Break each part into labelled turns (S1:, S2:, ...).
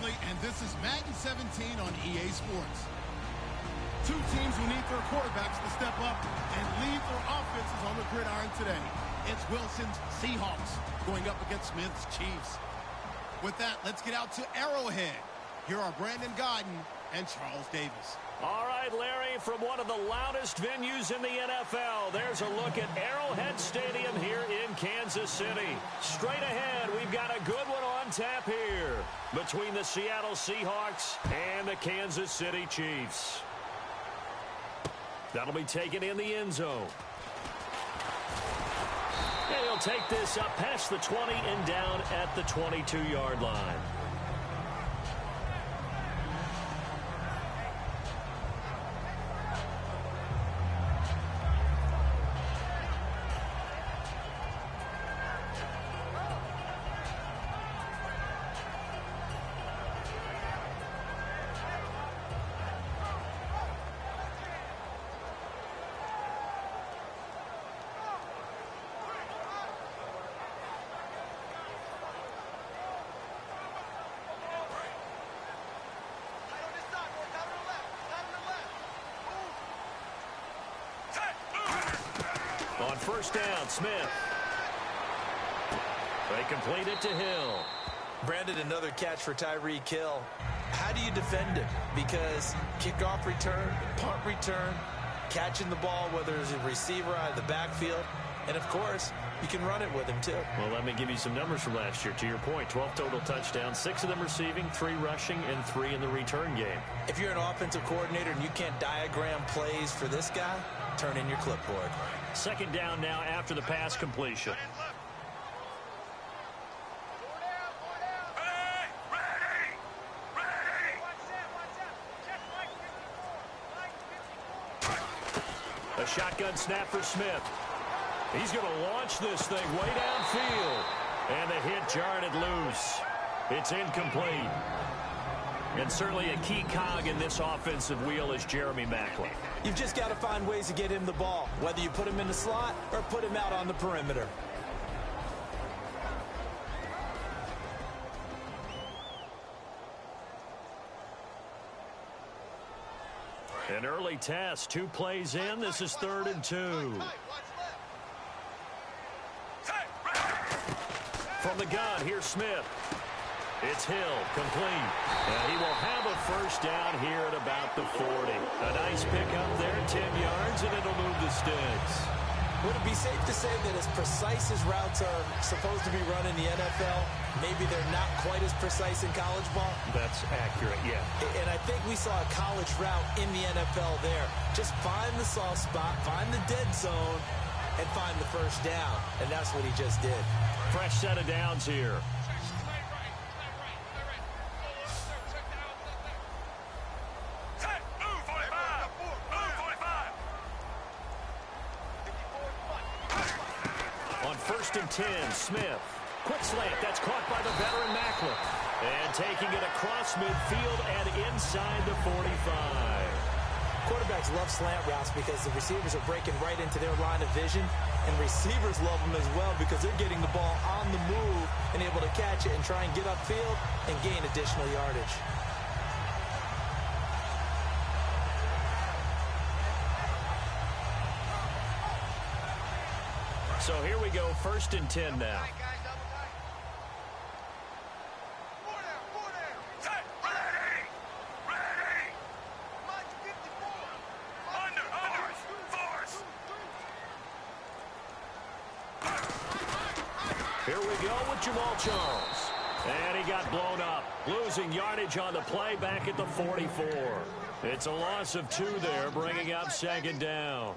S1: Bradley, and this is Madden 17 on EA Sports. Two teams who need their quarterbacks to step up and lead their offenses on the gridiron today. It's Wilson's Seahawks going up against Smith's Chiefs. With that, let's get out to Arrowhead. Here are Brandon Godden and Charles Davis.
S2: All right, Larry, from one of the loudest venues in the NFL, there's a look at Arrowhead Stadium here in Kansas City. Straight ahead, we've got a good one on tap here between the Seattle Seahawks and the Kansas City Chiefs. That'll be taken in the end zone. And he'll take this up past the 20 and down at the 22-yard line. On first down, Smith. They complete it to Hill.
S3: Brandon, another catch for Tyreek Hill. How do you defend him? Because kickoff return, punt return, catching the ball, whether it's a receiver out of the backfield, and, of course, you can run it with him, too.
S2: Well, let me give you some numbers from last year. To your point, 12 total touchdowns, 6 of them receiving, 3 rushing, and 3 in the return game. If
S3: you're an offensive coordinator and you can't diagram plays for this guy, turn in your clipboard.
S2: Second down now after the pass completion. A shotgun snap for Smith. He's going to launch this thing way downfield. And the hit jarred it loose. It's incomplete. And certainly a key cog in this offensive wheel is Jeremy Maclin.
S3: You've just got to find ways to get him the ball, whether you put him in the slot or put him out on the perimeter.
S2: An early test, 2 plays in. This is 3rd and 2. From the gun, here's Smith. It's Hill, complete. And he will have a first down here at about the 40. A nice pickup there, 10 yards, and it'll move the sticks.
S3: Would it be safe to say that as precise as routes are supposed to be run in the NFL, maybe they're not quite as precise in college ball?
S2: That's accurate, yeah.
S3: And I think we saw a college route in the NFL there. Just find the soft spot, find the dead zone, and find the first down. And that's what he just did.
S2: Fresh set of downs here. On 1st and 10, Smith. Quick slant. That's caught by the veteran Maclin. And taking it across midfield and inside the 45.
S3: Quarterbacks love slant routes because the receivers are breaking right into their line of vision, and receivers love them as well because they're getting the ball on the move and able to catch it and try and get upfield and gain additional yardage.
S2: So here we go, 1st and 10 now. Here we go with Jamal Charles. And he got blown up, losing yardage on the play back at the 44. It's a loss of 2 there, bringing up 2nd down.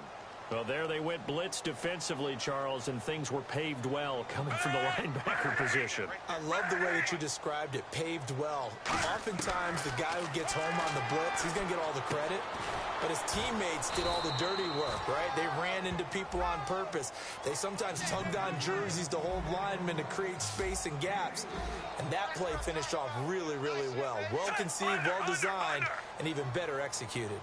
S2: Well, there they went blitz defensively, Charles, and things were paved well coming from the linebacker position.
S3: I love the way that you described it, paved well. Oftentimes, the guy who gets home on the blitz, he's going to get all the credit. But his teammates did all the dirty work, right? They ran into people on purpose. They sometimes tugged on jerseys to hold linemen to create space and gaps. And that play finished off really, really well. Well conceived, well designed, and even better executed.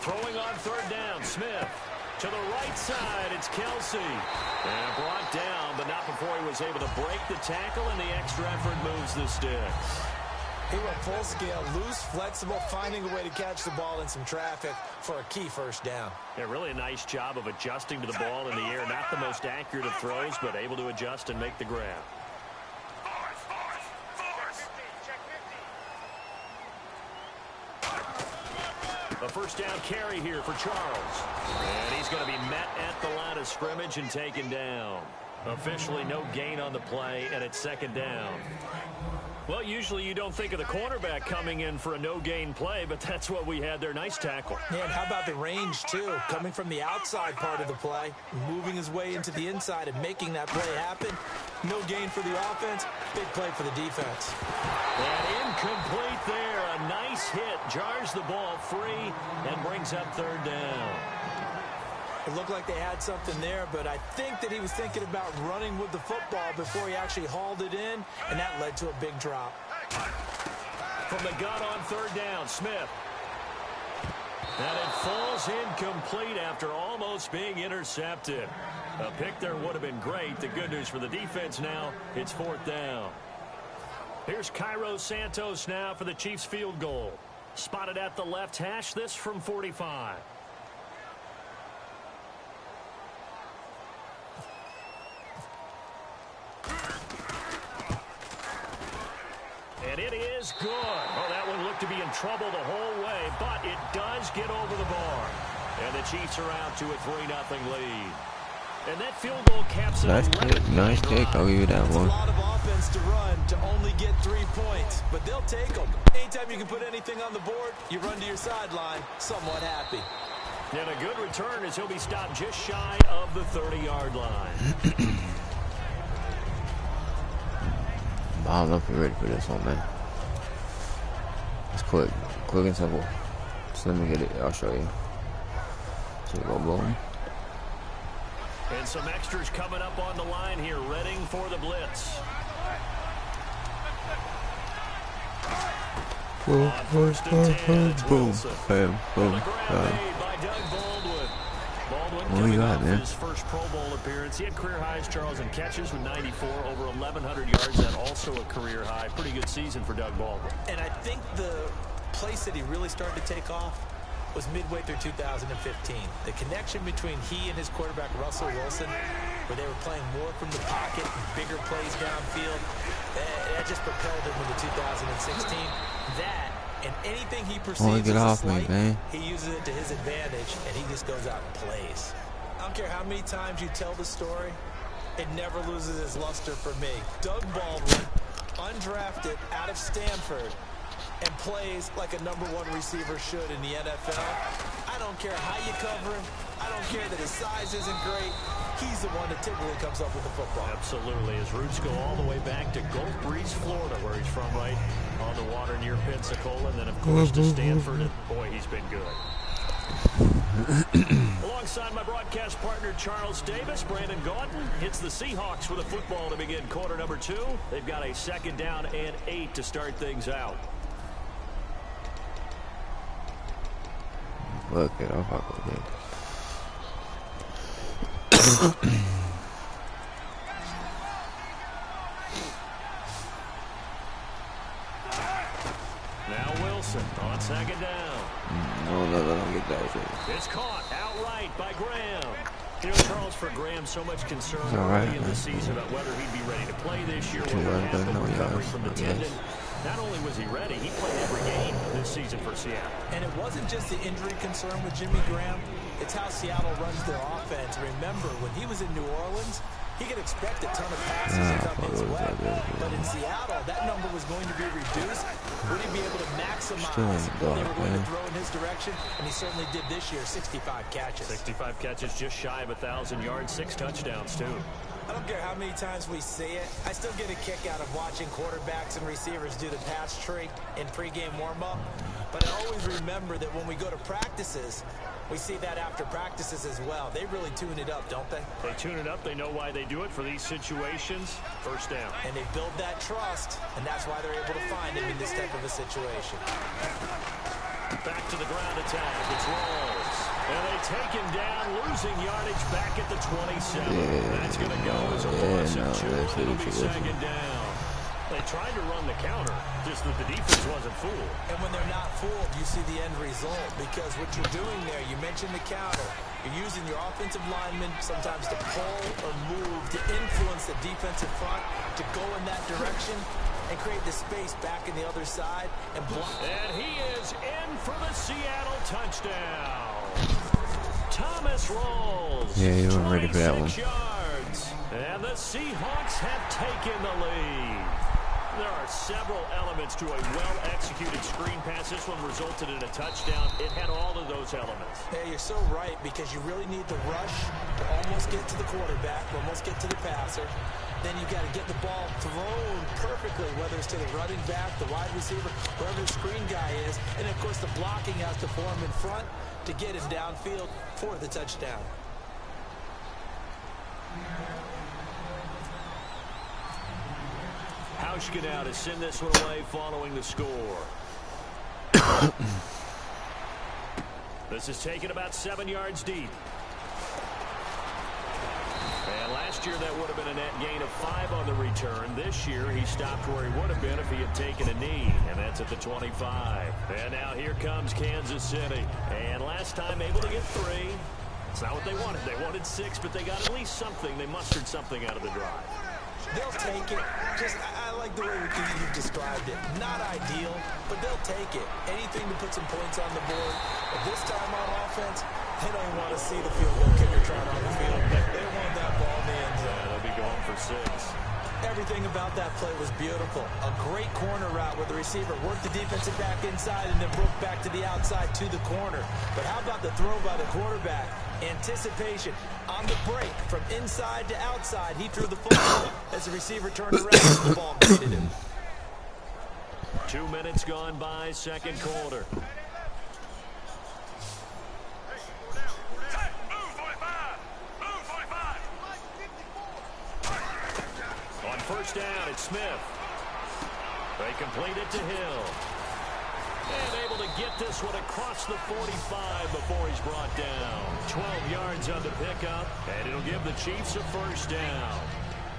S2: Throwing on 3rd down, Smith. To the right side, it's Kelsey. And brought down, but not before he was able to break the tackle, and the extra effort moves the sticks.
S3: He went full scale, loose, flexible, finding a way to catch the ball in some traffic for a key first down.
S2: Yeah, really a nice job of adjusting to the ball in the air. Not the most accurate of throws, but able to adjust and make the grab. A first down carry here for Charles. And he's going to be met at the line of scrimmage and taken down. Officially no gain on the play, and it's second down. Well, usually you don't think of the cornerback coming in for a no-gain play, but that's what we had there. Nice tackle.
S3: Yeah, and how about the range, too? Coming from the outside part of the play, moving his way into the inside and making that play happen. No gain for the offense, big play for the defense.
S2: And incomplete there. A nice hit. Jars the ball free and brings up third down.
S3: It looked like they had something there, but I think that he was thinking about running with the football before he actually hauled it in, and that led to a big drop.
S2: From the gun on third down, Smith. And it falls incomplete after almost being intercepted. A pick there would have been great. The good news for the defense now, it's fourth down. Here's Cairo Santos now for the Chiefs field goal. Spotted at the left hash, this from 45. And it is good. Oh, that one looked to be in trouble the whole way, but it does get over the bar. And the Chiefs are out to a 3-0 lead. And that field goal caps it.
S4: Nice kick. I'll give you that one.
S3: That's a lot of offense to run to only get 3 points, but they'll take them. Anytime you can put anything on the board, you run to your sideline somewat happy.
S2: And a good return as he'll be stopped just shy of the 30-yard line.
S4: I don't know if you're ready for this one, man. It's quick and simple. So let me get it. I'll show you. So we go boom.
S2: And some extras coming up on the line here, readying for the blitz.
S4: Boom,
S2: On first and 10, it's
S4: boom,
S2: Wilson.
S4: bam, boom.
S2: The grab made by Doug Baldwin. Baldwin
S4: What do you
S2: coming
S4: got,
S2: off
S4: man?
S2: his first Pro Bowl appearance. He had career highs, Charles, in catches with 94, over 1,100 yards. That also a career high. Pretty good season for Doug Baldwin.
S3: And I think the place that he really started to take off was midway through 2015. The connection between he and his quarterback, Russell Wilson, where they were playing more from the pocket, bigger plays downfield, that just propelled him into 2016. That and anything he perceives as a slight, he uses it to his advantage, and he just goes out and plays. I don't care how many times you tell the story, it never loses its luster for me. Doug Baldwin, undrafted out of Stanford, and plays like a #1 receiver should in the NFL. I don't care how you cover him. I don't care that his size isn't great. He's the one that typically comes up with the football.
S2: Absolutely. His roots go all the way back to Gulf Breeze, Florida, where he's from, right on the water near Pensacola. And then, of course, to Stanford. And, boy, he's been good. Alongside my broadcast partner, Charles Davis, Brandon Gaudin hits the Seahawks with a football to begin quarter number 2. They've got a second down and 8 to start things out.
S4: Look it, I'll fuck with it.
S2: Now Wilson on second down.
S4: No, don't get that shit.
S2: It's caught outright by Graham. You know, Charles, for Graham, so much concern
S4: right,
S2: early in the season about whether he'd be ready to play this year, what would happen, recovery from the tendon. Not only was he ready, he played every game this season for Seattle.
S3: And it wasn't just the injury concern with Jimmy Graham. It's how Seattle runs their offense. Remember, when he was in New Orleans, he could expect a ton of passes to come his way. But in Seattle, that number was going to be reduced. Would he be able to maximize what they were going to throw in his direction? And he certainly did this year, 65 catches.
S2: 65 catches, just shy of 1,000 yards, 6 touchdowns, too.
S3: I don't care how many times we see it. I still get a kick out of watching quarterbacks and receivers do the pass tree in pregame warm-up. But I always remember that when we go to practices, we see that after practices as well. They really tune it up, don't they?
S2: They tune it up. They know why they do it for these situations. First down.
S3: And they build that trust, and that's why they're able to find him in this type of a situation.
S2: Back to the ground attack. It's Rolls. And they take him down, losing yardage back at the 27. That's going to go as a loss of 2, and it'll be second down. They tried to run the counter, just that the defense wasn't fooled.
S3: And when they're not fooled, you see the end result, because what you're doing there, you mentioned the counter. You're using your offensive linemen sometimes to pull or move, to influence the defensive front, to go in that direction and create the space back in the other side and block.
S2: And he is in for the Seattle touchdown. Thomas Rolls.
S4: Yeah, you weren't ready for that one.
S2: Yards. And the Seahawks have taken the lead. There are several elements to a well-executed screen pass. This one resulted in a touchdown. It had all of those elements.
S3: Yeah, you're so right, because you really need to rush to almost get to the quarterback, almost get to the passer. Then you got to get the ball thrown perfectly, whether it's to the running back, the wide receiver, whoever the screen guy is. And, of course, the blocking has to form in front to get him downfield for the touchdown.
S2: Hauschka now to send this one away following the score. This is taken about 7 yards deep. And last year that would have been a net gain of 5 on the return. This year he stopped where he would have been if he had taken a knee, and that's at the 25. And now here comes Kansas City. And last time able to get 3. It's not what they wanted. They wanted 6, but they got at least something. They mustered something out of the drive.
S3: They'll take it. I like the way you've described it. Not ideal, but they'll take it. Anything to put some points on the board. But this time on offense, they don't want to see the field goal kicker trying on the field. They want that ball in the end zone.
S2: Yeah, they'll be going for 6.
S3: Everything about that play was beautiful. A great corner route where the receiver worked the defensive back inside and then broke back to the outside to the corner. But how about the throw by the quarterback? Anticipation on the break from inside to outside. He threw the football as the receiver turned around and the ball greeted him.
S2: 2 minutes gone by, second quarter. On first down, it's Smith. They complete it to Hill. And able to get this one across the 45 before he's brought down. 12 yards on the pickup, and it'll give the Chiefs a first down.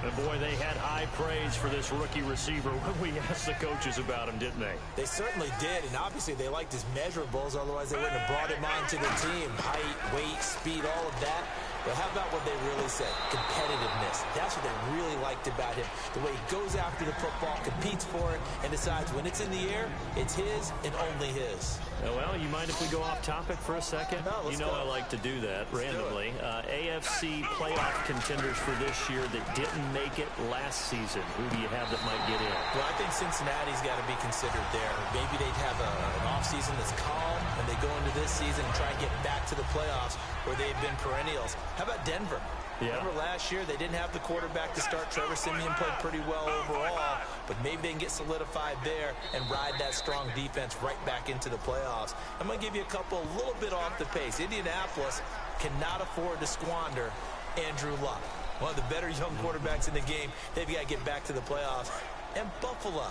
S2: And boy, they had high praise for this rookie receiver when we asked the coaches about him, didn't they?
S3: They certainly did, and obviously they liked his measurables, otherwise they wouldn't have brought him onto the team. Height, weight, speed, all of that. But how about what they really said? Competitiveness. That's what they really liked about him. The way he goes after the football, competes for it, and decides when it's in the air, it's his and only his.
S2: Well, you mind if we go off topic for a second?
S3: No, let's
S2: you know
S3: go.
S2: I like to do that randomly. AFC playoff contenders for this year that didn't make it last season. Who do you have that might get in?
S3: Well, I think Cincinnati's got to be considered there. Maybe they'd have an offseason that's calm, and they go into this season and try and get back to the playoffs where they've been perennials. How about Denver?
S2: Yeah.
S3: Remember last year they didn't have the quarterback to start. Trevor Siemian played pretty well overall, but maybe they can get solidified there and ride that strong defense right back into the playoffs. I'm going to give you a couple a little bit off the pace. Indianapolis cannot afford to squander Andrew Luck, one of the better young quarterbacks in the game. They've got to get back to the playoffs. And Buffalo,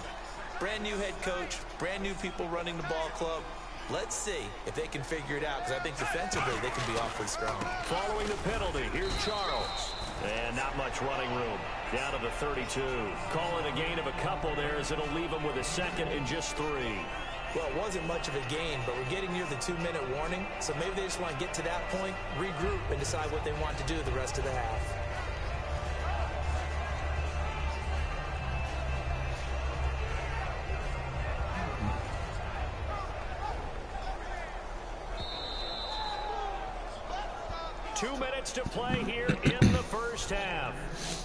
S3: brand new head coach, brand new people running the ball club. Let's see if they can figure it out, because I think defensively they can be awfully strong.
S2: Following the penalty, here's Charles. And not much running room. Down to the 32. Call it a gain of a couple there, as it'll leave him with a second and just 3.
S3: Well, it wasn't much of a gain, but we're getting near the 2-minute warning, so maybe they just want to get to that point, regroup, and decide what they want to do the rest of the half.
S2: Two minutes to play here in the first half.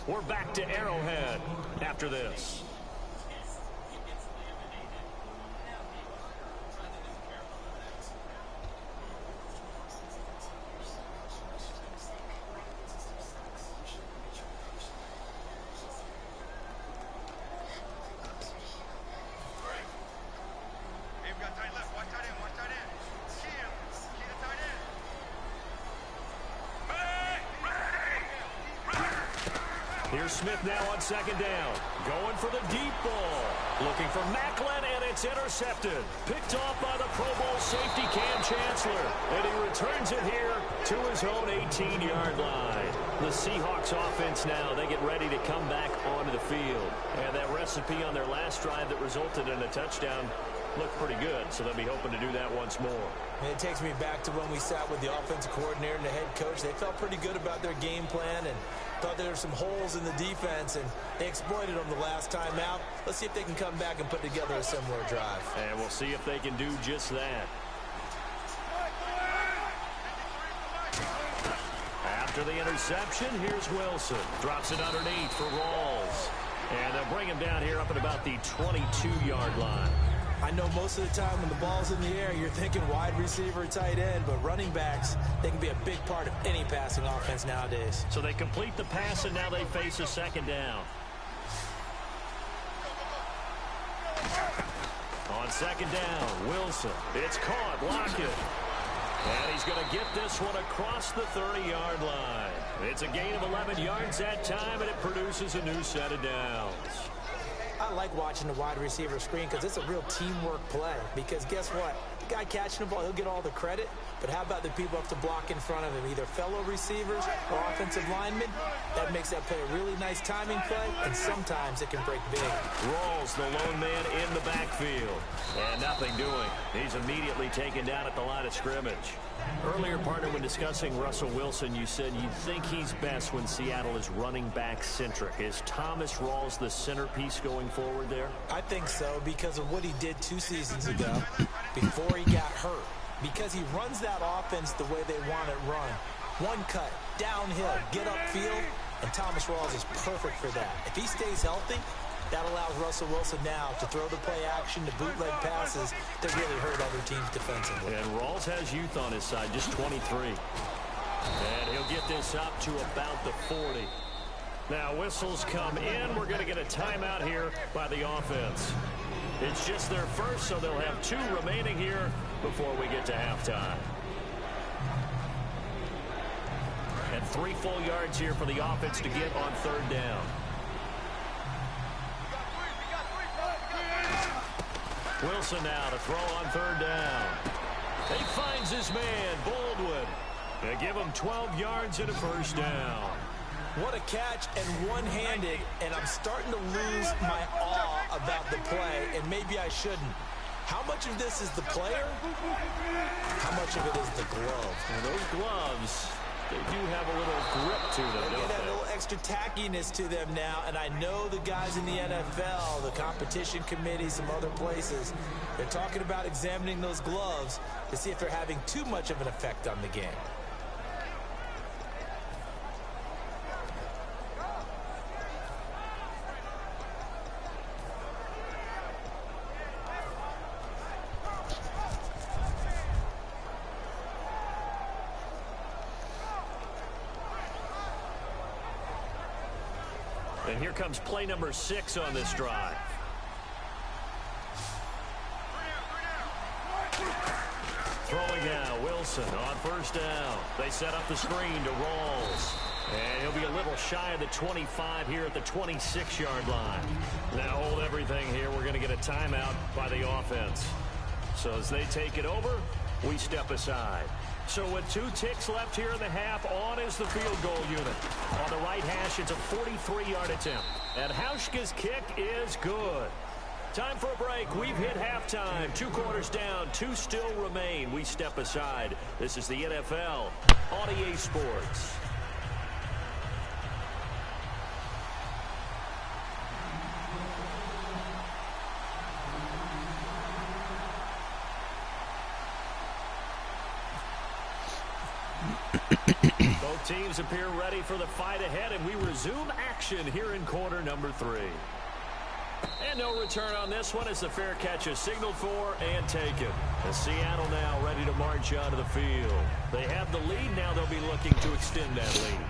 S2: We're back to Arrowhead after this. Here's Smith now on second down. Going for the deep ball. Looking for Macklin, and it's intercepted. Picked off by the Pro Bowl safety Cam Chancellor. And he returns it here to his own 18-yard line. The Seahawks offense now, they get ready to come back onto the field. And that recipe on their last drive that resulted in a touchdown looked pretty good, so they'll be hoping to do that once more.
S3: And it takes me back to when we sat with the offensive coordinator and the head coach. They felt pretty good about their game plan and thought there were some holes in the defense, and they exploited them the last time out. Let's see if they can come back and put together a similar drive.
S2: And we'll see if they can do just that. After the interception, here's Wilson. Drops it underneath for Rawls. And they'll bring him down here up at about the 22-yard line.
S3: I know most of the time when the ball's in the air, you're thinking wide receiver, tight end, but running backs, they can be a big part of any passing offense nowadays.
S2: So they complete the pass, and now they face a second down. On second down, Wilson. It's caught. Lockett. And he's going to get this one across the 30-yard line. It's a gain of 11 yards that time, and it produces a new set of downs.
S3: I like watching the wide receiver screen because it's a real teamwork play. Because guess what? The guy catching the ball, he'll get all the credit. But how about the people up to block in front of him, either fellow receivers or offensive linemen? That makes that play a really nice timing play, and sometimes it can break big.
S2: Rawls, the lone man in the backfield. And nothing doing. He's immediately taken down at the line of scrimmage. Earlier, partner, when discussing Russell Wilson, you said you think he's best when Seattle is running back centric. Is Thomas Rawls the centerpiece going forward there?
S3: I think so because of what he did 2 seasons ago before he got hurt. Because he runs that offense the way they want it run. One cut, downhill, get upfield, and Thomas Rawls is perfect for that. If he stays healthy, that allows Russell Wilson now to throw the play action, to bootleg passes that really hurt other teams defensively.
S2: And Rawls has youth on his side, just 23. And he'll get this up to about the 40. Now whistles come in. We're going to get a timeout here by the offense. It's just their first, so they'll have 2 remaining here before we get to halftime. And 3 full yards here for the offense to get on third down. Wilson now to throw on third down. He finds his man, Baldwin. They give him 12 yards and a first down.
S3: What a catch, and one-handed, and I'm starting to lose my awe about the play, and maybe I shouldn't. How much of this is the player? How much of it is the glove?
S2: Well, those gloves, they do have a little grip to them, don't
S3: They have
S2: they?
S3: a little extra tackiness to them now, and I know the guys in the NFL, the competition committee, some other places, they're talking about examining those gloves to see if they're having too much of an effect on the game.
S2: And here comes play number 6 on this drive. Throwing now, Wilson on first down. They set up the screen to Rawls. And he'll be a little shy of the 25 here at the 26-yard line. Now hold everything here. We're going to get a timeout by the offense. So as they take it over, we step aside. So with 2 ticks left here in the half, on is the field goal unit. On the right hash, it's a 43-yard attempt. And Hauschka's kick is good. Time for a break. We've hit halftime. 2 quarters down, 2 still remain. We step aside. This is the NFL on EA Sports. Both teams appear ready for the fight ahead, and we resume action here in quarter number 3. And no return on this one as the fair catch is signaled for and taken. As Seattle now ready to march onto the field. They have the lead. Now they'll be looking to extend that lead.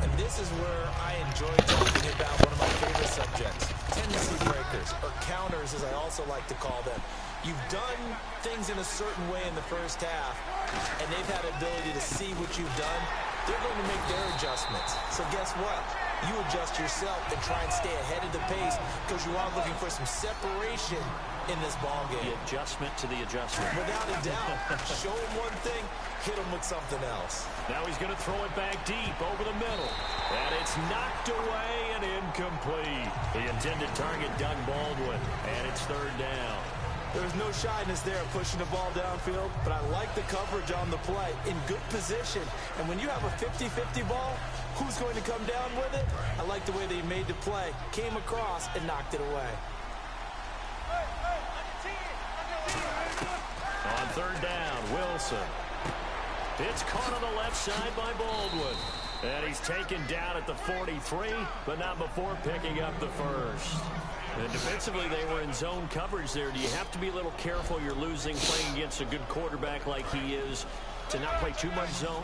S3: And this is where I enjoy talking about one of my favorite subjects, tendency breakers, or counters as I also like to call them. You've done things in a certain way in the first half, and they've had the ability to see what you've done. They're going to make their adjustments. So guess what? you adjust yourself and try and stay ahead of the pace because you are looking for some separation in this ball game.
S2: The adjustment to the adjustment.
S3: Without a doubt. Show him one thing, hit him with something else.
S2: Now he's going to throw it back deep over the middle. And it's knocked away and incomplete. The intended target, Doug Baldwin. And it's third down.
S3: There's no shyness there pushing the ball downfield, but I like the coverage on the play. In good position. And when you have a 50-50 ball, who's going to come down with it? I like the way that he made the play, came across, and knocked it away.
S2: On third down, Wilson. It's caught on the left side by Baldwin. And he's taken down at the 43, but not before picking up the first. And defensively, they were in zone coverage there. Do you have to be a little careful? You're losing playing against a good quarterback like he is to not play too much zone?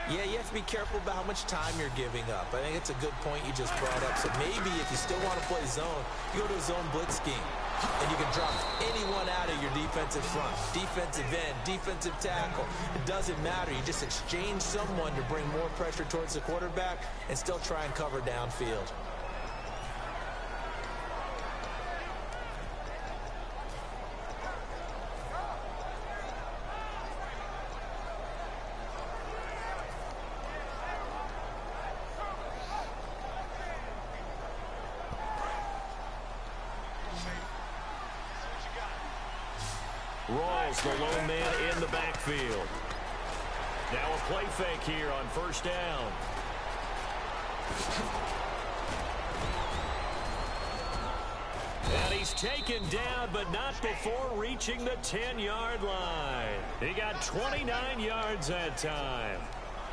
S3: Yeah, you have to be careful about how much time you're giving up. I think it's a good point you just brought up. So maybe if you still want to play zone, you go to a zone blitz scheme. And you can drop anyone out of your defensive front. Defensive end, defensive tackle. It doesn't matter. You just exchange someone to bring more pressure towards the quarterback and still try and cover downfield.
S2: Rawls, the lone man in the backfield. Now a play fake here on first down. And he's taken down, but not before reaching the 10-yard line. He got 29 yards that time.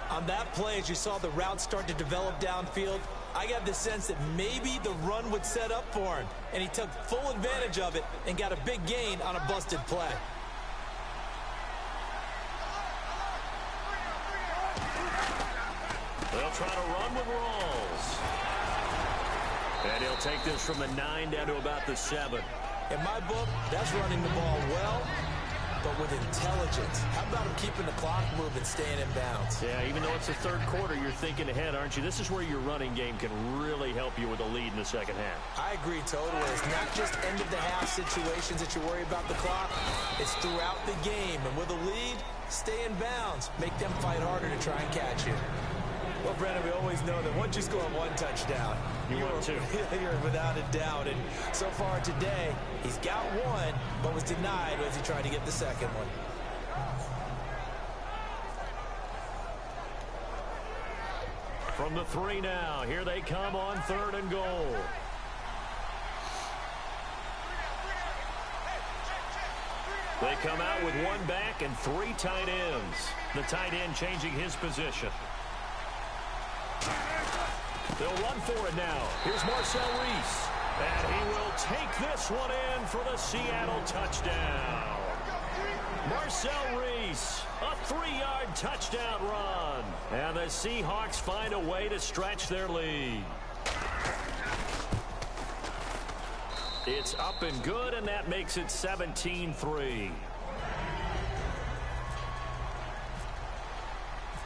S3: On that play, as you saw the route start to develop downfield, I got the sense that maybe the run would set up for him, and he took full advantage of it and got a big gain on a busted play.
S2: They'll try to run with Rawls. And he'll take this from the 9 down to about the 7.
S3: In my book, that's running the ball well, but with intelligence. How about him keeping the clock moving, staying in bounds?
S2: Yeah, even though it's the third quarter, you're thinking ahead, aren't you? This is where your running game can really help you with a lead in the second half.
S3: I agree totally. It's not just end-of-the-half situations that you worry about the clock. It's throughout the game. And with a lead, stay in bounds. Make them fight harder to try and catch you. Well, Brandon, we always know that once you score one touchdown, you're without a doubt. And so far today, he's got one, but was denied as he tried to get the second one.
S2: From the 3 now, here they come on 3rd and goal. They come out with 1 back and 3 tight ends. The tight end changing his position. They'll run for it now. Here's Marcel Reese. And he will take this one in for the Seattle touchdown. Marcel Reese, a 3-yard touchdown run. And the Seahawks find a way to stretch their lead. It's up and good, and that makes it 17-3.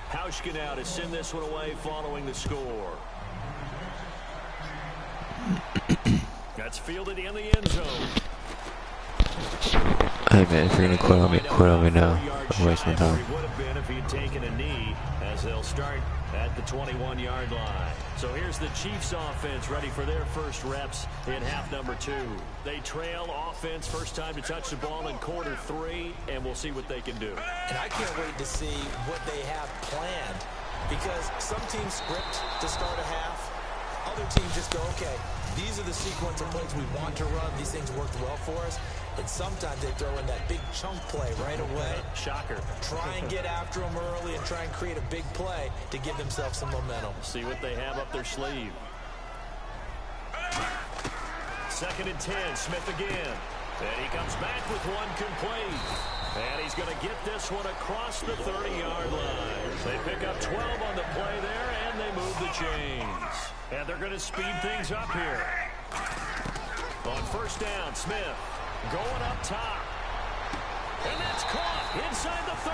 S2: Hauschka now to send this one away following the score. That's fielded in the end zone.
S4: Hey man, if you're gonna quit on me now. I'm wasting my time.
S2: Would have been if he'd taken a knee, as they'll start at the 21-yard line. So here's the Chiefs offense ready for their first reps in half number 2. They trail offense, first time to touch the ball in quarter 3, and we'll see what they can do.
S3: And I can't wait to see what they have planned, because some teams script to start a half. Other teams just go, okay, these are the sequence of plays we want to run. These things worked well for us. And sometimes they throw in that big chunk play right away.
S2: Shocker.
S3: Try and get after them early and try and create a big play to give themselves some momentum.
S2: See what they have up their sleeve. 2nd and 10, Smith again. And he comes back with one complete. And he's going to get this one across the 30-yard line. They pick up 12 on the play there, and they move the chains. And they're going to speed things up here. On first down, Smith going up top. And that's caught inside the 30.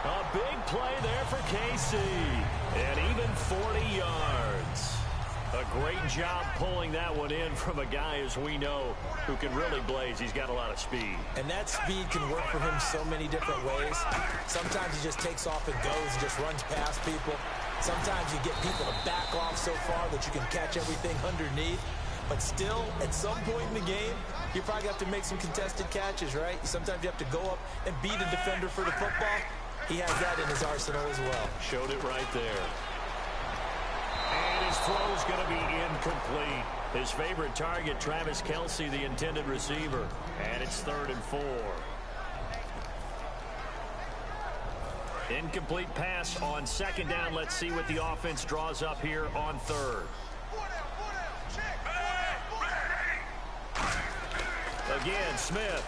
S2: A big play there for KC. And even 40 yards. A great job pulling that one in from a guy, as we know, who can really blaze. He's got a lot of speed.
S3: And that speed can work for him so many different ways. Sometimes he just takes off and goes and just runs past people. Sometimes you get people to back off so far that you can catch everything underneath. But still, at some point in the game, you probably have to make some contested catches, right? Sometimes you have to go up and beat a defender for the football. He has that in his arsenal as well.
S2: Showed it right there. And his throw's going to be incomplete. His favorite target, Travis Kelce, the intended receiver. And it's 3rd and 4. Incomplete pass on 2nd down. Let's see what the offense draws up here on 3rd. Again, Smith.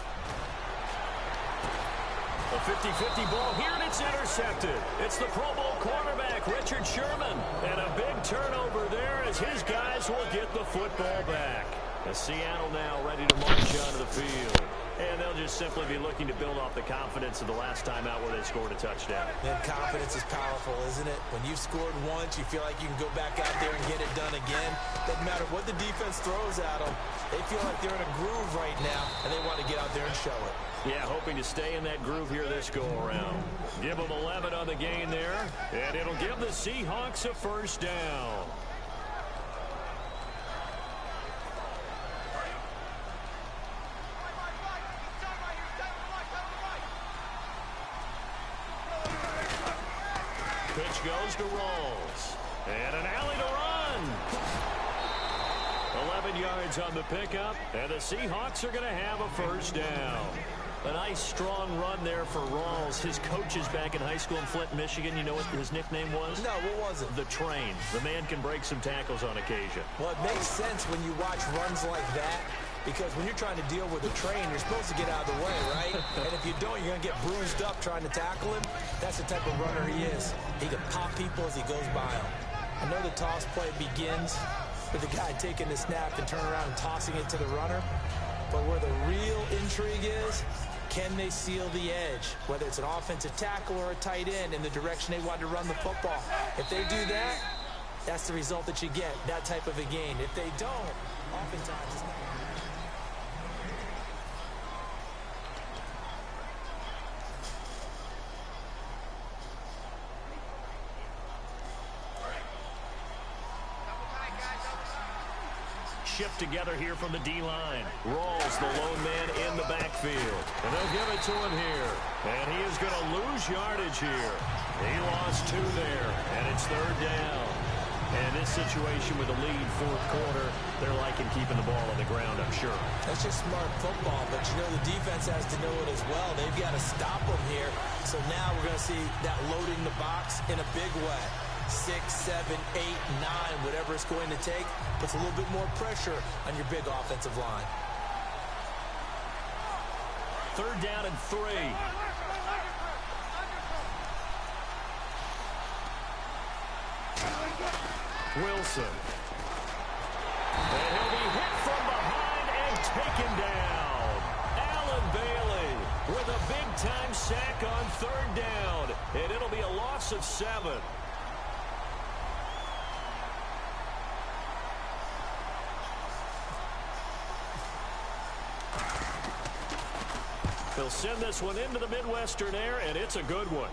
S2: A 50-50 ball here, and it's intercepted. It's the Pro Bowl cornerback, Richard Sherman. And a big turnover there as his guys will get the football back. As Seattle now ready to march onto the field. And they'll just simply be looking to build off the confidence of the last time out where they scored a touchdown.
S3: And confidence is powerful, isn't it? When you've scored once, you feel like you can go back out there and get it done again. Doesn't matter what the defense throws at them. They feel like they're in a groove right now, and they want to get out there and show it.
S2: Yeah, hoping to stay in that groove here this go-around. Give them 11 on the gain there, and it'll give the Seahawks a 1st down. Pitch goes to Rawls. And an alley to run. 11 yards on the pickup, and the Seahawks are going to have a 1st down. A nice, strong run there for Rawls. His coach is back in high school in Flint, Michigan. You know what his nickname was?
S3: No, what was it?
S2: The Train. The man can break some tackles on occasion.
S3: Well, it makes sense when you watch runs like that, because when you're trying to deal with a train, you're supposed to get out of the way, right? And if you don't, you're going to get bruised up trying to tackle him. That's the type of runner he is. He can pop people as he goes by them. I know the toss play begins with the guy taking the snap and turning around and tossing it to the runner. But where the real intrigue is, can they seal the edge? Whether it's an offensive tackle or a tight end in the direction they want to run the football. If they do that, that's the result that you get, that type of a gain. If they don't, oftentimes it's not.
S2: Shift together here from the D-line. Rawls, the lone man in the backfield. And they'll give it to him here. And he is going to lose yardage here. He lost 2 there, and it's 3rd down. And this situation with the lead 4th quarter, they're liking keeping the ball on the ground, I'm sure.
S3: That's just smart football, but you know the defense has to know it as well. They've got to stop them here. So now we're going to see that loading the box in a big way. 6, 7, 8, 9, whatever it's going to take, puts a little bit more pressure on your big offensive line.
S2: 3rd down and 3. Wilson. And he'll be hit from behind and taken down. Allen Bailey with a big-time sack on 3rd down. And it'll be a loss of 7. He'll send this one into the Midwestern air, and it's a good one.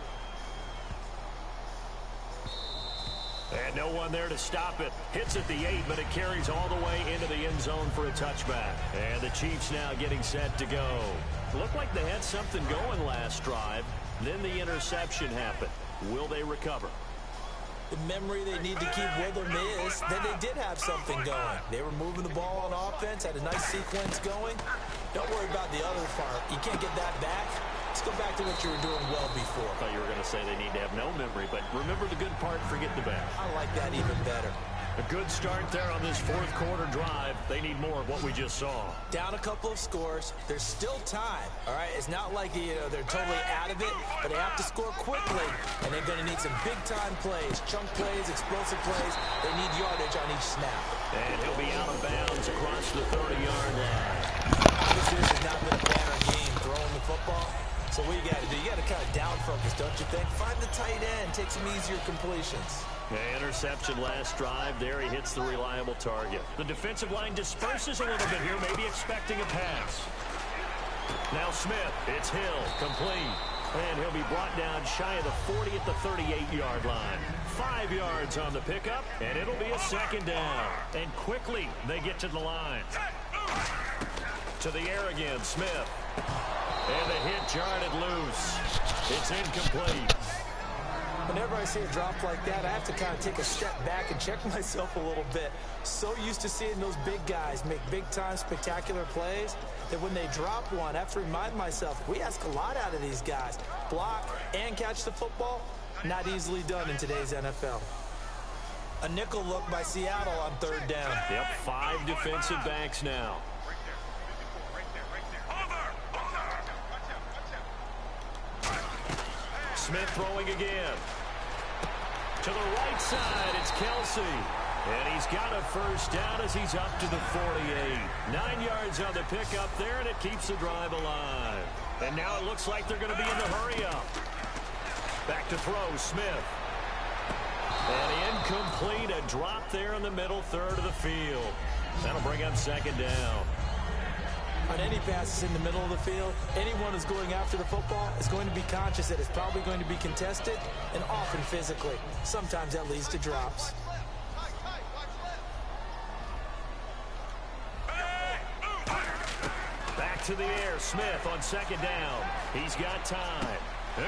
S2: And no one there to stop it. Hits at the 8, but it carries all the way into the end zone for a touchback. And the Chiefs now getting set to go. Looked like they had something going last drive. Then the interception happened. Will they recover?
S3: The memory they need to keep with them is that they did have something going. They were moving the ball on offense, had a nice sequence going. Don't worry about the other part. You can't get that back. Let's go back to what you were doing well before.
S2: I thought you were going to say they need to have no memory, but remember the good part, forget the bad.
S3: I like that even better.
S2: A good start there on this 4th quarter drive. They need more of what we just saw.
S3: Down a couple of scores. There's still time, all right? It's not like they're totally out of it, but they have to score quickly, and they're going to need some big-time plays, chunk plays, explosive plays. They need yardage on each snap.
S2: And he'll be out of bounds across the 30-yard line.
S3: Obviously, this has not been a banner game throwing the football. So what you got to do, you got to kind of down focus, don't you think? Find the tight end, take some easier completions.
S2: Interception last drive. There he hits the reliable target. The defensive line disperses a little bit here, maybe expecting a pass. Now Smith. It's Hill. Complete. And he'll be brought down shy of the 40 at the 38-yard line. 5 yards on the pickup, and it'll be a second down. And quickly they get to the line. To the air again, Smith. And the hit jarred it loose. It's incomplete.
S3: Whenever I see a drop like that, I have to kind of take a step back and check myself a little bit. So used to seeing those big guys make big-time spectacular plays that when they drop one, I have to remind myself, we ask a lot out of these guys. Block and catch the football, not easily done in today's NFL. A nickel look by Seattle on third down.
S2: Yep, 5 defensive backs now. Smith throwing again. To the right side, it's Kelsey. And he's got a first down as he's up to the 48. 9 yards on the pickup there, and it keeps the drive alive. And now it looks like they're going to be in the hurry-up. Back to throw, Smith. And incomplete, a drop there in the middle third of the field. That'll bring up second down.
S3: On any passes in the middle of the field, anyone who's going after the football is going to be conscious that it's probably going to be contested, and often physically. Sometimes that leads to drops.
S2: Back to the air, Smith on second down. He's got time.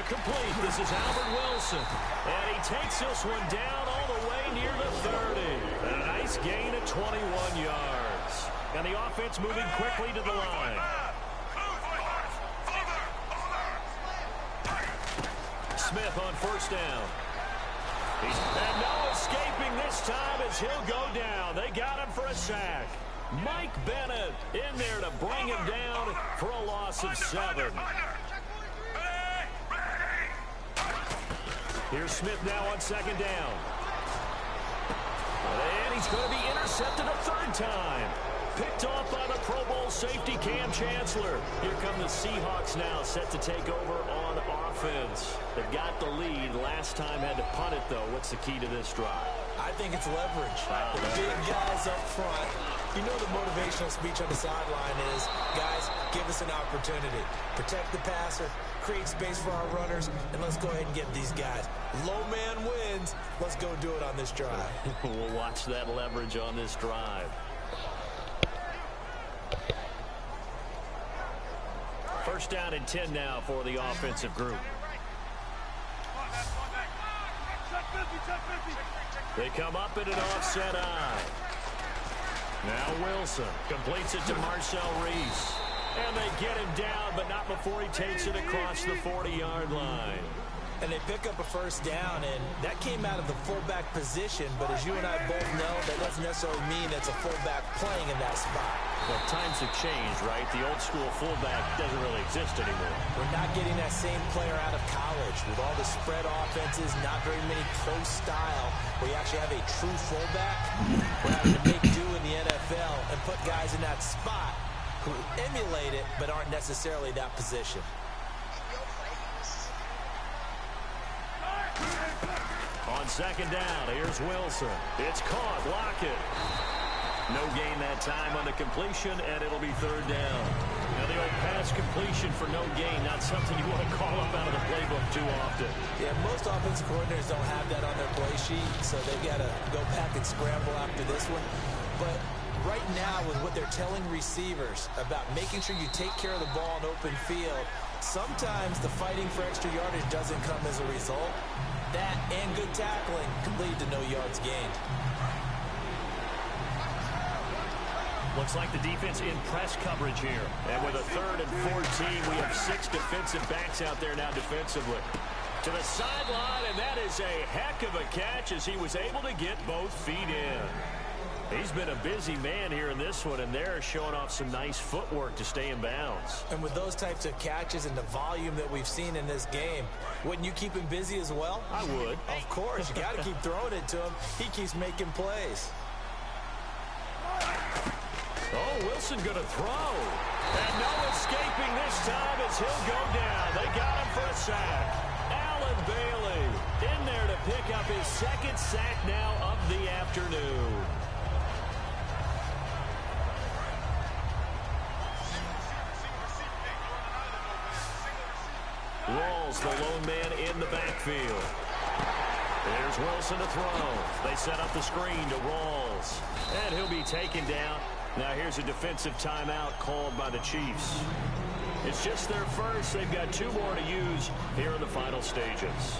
S2: Complete. This is Albert Wilson. And he takes this one down all the way near the 30. And a nice gain of 21 yards. And the offense moving quickly to the line. Smith on first down. And no escaping this time as he'll go down. They got him for a sack. Mike Bennett in there to bring him down for a loss of 7. Here's Smith now on second down. And he's going to be intercepted a third time. Picked off by the Pro Bowl safety Cam Chancellor. Here come the Seahawks now, set to take over on offense. They've got the lead. Last time had to punt it, though. What's the key to this drive?
S3: I think it's leverage. The big guys up front. You know the motivational speech on the sideline is, guys, give us an opportunity. Protect the passer, create space for our runners, and let's go ahead and get these guys. Low man wins. Let's go do it on this drive.
S2: We'll watch that leverage on this drive. First down and 10 now for the offensive group. They come up in an offset eye. Now Wilson completes it to Marcel Reese. And they get him down, but not before he takes it across the 40-yard line.
S3: And they pick up a first down, and that came out of the fullback position. But as you and I both know, that doesn't necessarily mean it's a fullback playing in that spot.
S2: Well, times have changed, right? The old school fullback doesn't really exist anymore.
S3: We're not getting that same player out of college. With all the spread offenses, not very many pro style, where you actually have a true fullback. We're having to make do in the NFL and put guys in that spot who emulate it but aren't necessarily that position.
S2: On second down, here's Wilson. It's caught. Lockett. No gain that time on the completion, and it'll be third down. Now, the old pass completion for no gain, not something you want to call up out of the playbook too often.
S3: Yeah, most offensive coordinators don't have that on their play sheet, so they've got to go back and scramble after this one. But right now, with what they're telling receivers about making sure you take care of the ball in open field, sometimes the fighting for extra yardage doesn't come as a result. That and good tackling can lead to no yards gained.
S2: Looks like the defense in press coverage here. And with a 3rd and 14, we have 6 defensive backs out there now defensively. To the sideline, and that is a heck of a catch as he was able to get both feet in. He's been a busy man here in this one, and they're showing off some nice footwork to stay in bounds.
S3: And with those types of catches and the volume that we've seen in this game, wouldn't you keep him busy as well?
S2: I would.
S3: Of course. You got to keep throwing it to him. He keeps making plays.
S2: Oh, Wilson going to throw. And no escaping this time as he'll go down. They got him for a sack. Allen Bailey In there to pick up his second sack now of the afternoon. Rawls, the lone man in the backfield. There's Wilson to throw. They set up the screen to Rawls. And he'll be taken down. Now here's a defensive timeout called by the Chiefs. It's just their first. They've got 2 more to use here in the final stages.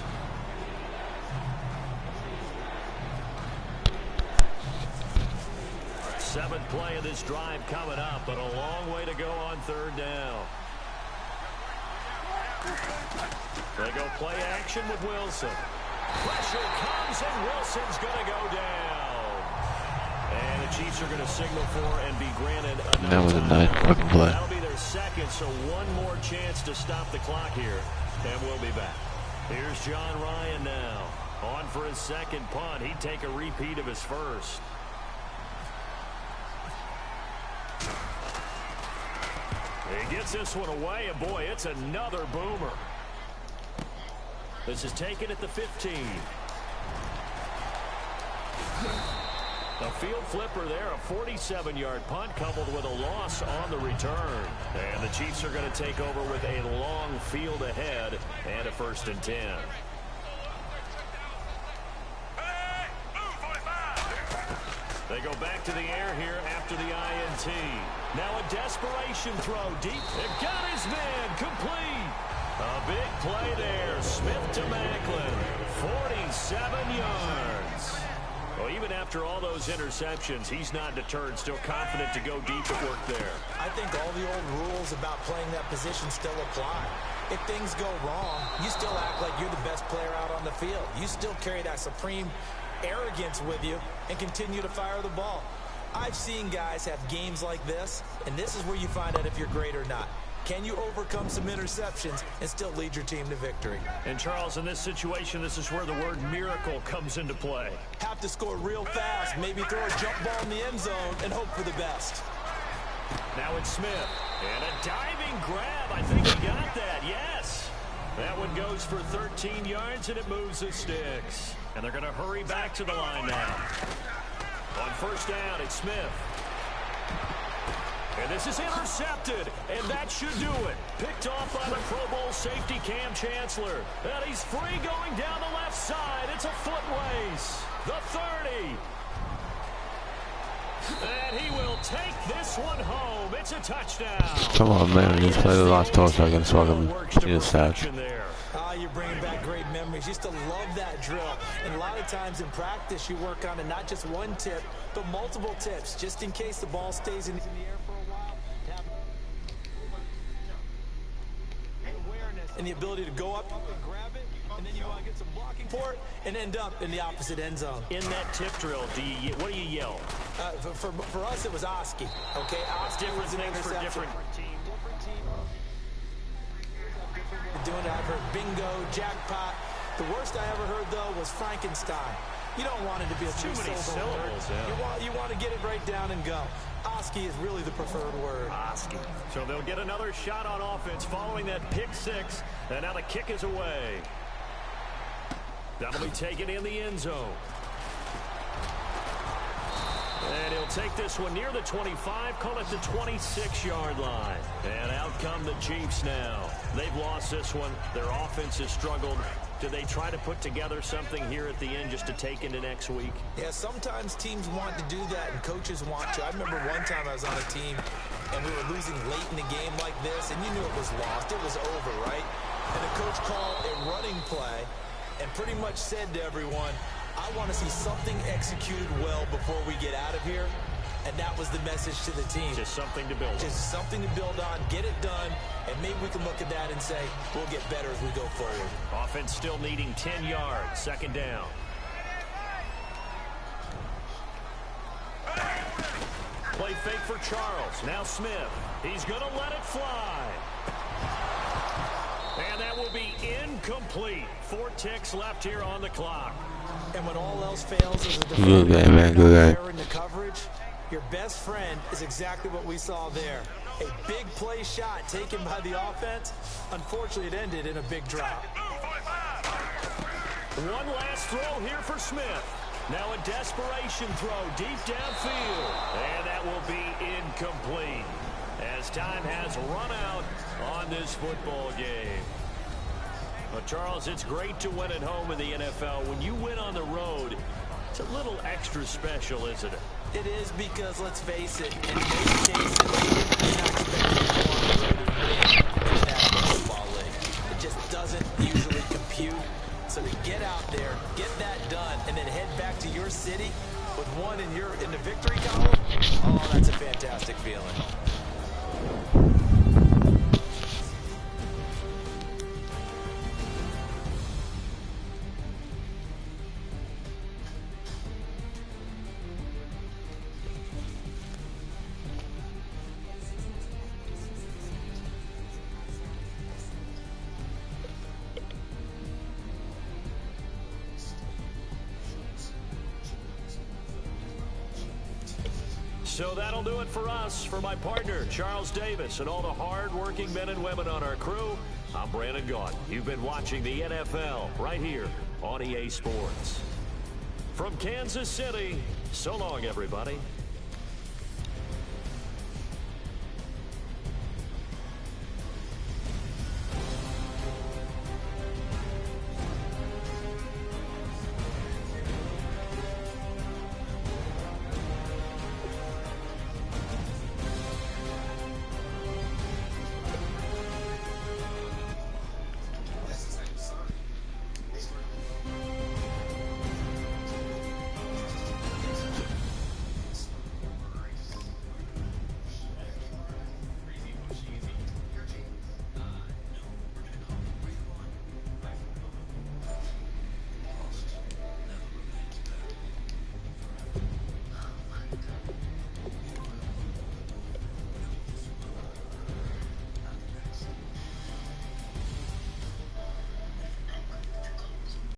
S2: Seventh play of this drive coming up, but a long way to go on 3rd down. They go play action with Wilson. Pressure comes, and Wilson's going to go down. And the Chiefs are going to signal for and be granted another.
S4: That was a nice fucking play.
S2: That'll be their second, so one more chance to stop the clock here, and we'll be back. Here's John Ryan now. On for his second punt. He'd take a repeat of his first. He gets this one away, and boy, it's another boomer. This is taken at the 15. A field flipper there, a 47-yard punt coupled with a loss on the return. And the Chiefs are going to take over with a long field ahead and a 1st and 10. They go back to the air here after the INT. Now a desperation throw deep. It got his man complete. A big play there. Smith to Macklin. 47 yards. Well, even after all those interceptions, he's not deterred. Still confident to go deep at work there.
S3: I think all the old rules about playing that position still apply. If things go wrong, you still act like you're the best player out on the field. You still carry that supreme arrogance with you and continue to fire the ball. I've seen guys have games like this, and this is where you find out if you're great or not. Can you overcome some interceptions and still lead your team to victory?
S2: And Charles, in this situation, this is where the word miracle comes into play.
S3: Have to score real fast, maybe throw a jump ball in the end zone and hope for the best.
S2: Now it's Smith. And a diving grab. I think he got that. Yes. That one goes for 13 yards, and it moves the sticks. And they're going to hurry back to the line now. On 1st down, it's Smith. And this is intercepted, and that should do it. Picked off by the Pro Bowl safety Cam Chancellor. And he's free going down the left side. It's a foot race. The 30. And he will take this one home. It's a touchdown.
S4: Come on, man. Just play the last 12 seconds so I can get a sack.
S3: You're bringing back great memories. You used to love that drill. And a lot of times in practice, you work on it, not just one tip, but multiple tips, just in case the ball stays in the air for a while. Awareness and the ability to go up and grab it, and then you want to get some blocking for it and end up in the opposite end zone.
S2: In that tip drill, what do you yell?
S3: For us, it was Oski. Okay, Oski
S2: different
S3: was an
S2: things for different teams.
S3: Doing it, I've heard bingo, jackpot. The worst I ever heard, though, was Frankenstein. You don't want it to be a
S2: too many syllables. Yeah.
S3: You want to get it right down and go. Oski is really the preferred word.
S2: Oski. So they'll get another shot on offense following that pick 6. And now the kick is away. That'll be taken in the end zone. And he'll take this one near the 25, call it the 26-yard line. And out come the Chiefs now. They've lost this one. Their offense has struggled. Do they try to put together something here at the end just to take into next week?
S3: Yeah, sometimes teams want to do that and coaches want to. I remember one time I was on a team and we were losing late in the game like this, and you knew it was lost. It was over, right? And the coach called a running play and pretty much said to everyone, I want to see something executed well before we get out of here. And that was the message to the team.
S2: Just something to build on.
S3: Just something to build on, get it done, and maybe we can look at that and say, we'll get better as we go forward.
S2: Offense still needing 10 yards, 2nd down. Play fake for Charles. Now Smith. He's going to let it fly. And that will be incomplete. 4 ticks left here on the clock.
S3: And when all else fails as a defender in the coverage, your best friend is exactly what we saw there. A big play shot taken by the offense. Unfortunately, it ended in a big drop.
S2: One last throw here for Smith. Now a desperation throw deep downfield. And that will be incomplete as time has run out on this football game. Well, Charles, it's great to win at home in the NFL. When you win on the road, it's a little extra special, isn't it?
S3: It is because, let's face it, in most cases, you're not expecting to go on the road and win in the National Football League. It just doesn't usually compute. So to get out there, get that done, and then head back to your city with one in the victory column, oh, that's a fantastic feeling.
S2: So that'll do it for us. For my partner, Charles Davis, and all the hard-working men and women on our crew, I'm Brandon Gaudin. You've been watching the NFL right here on EA Sports. From Kansas City, so long, everybody.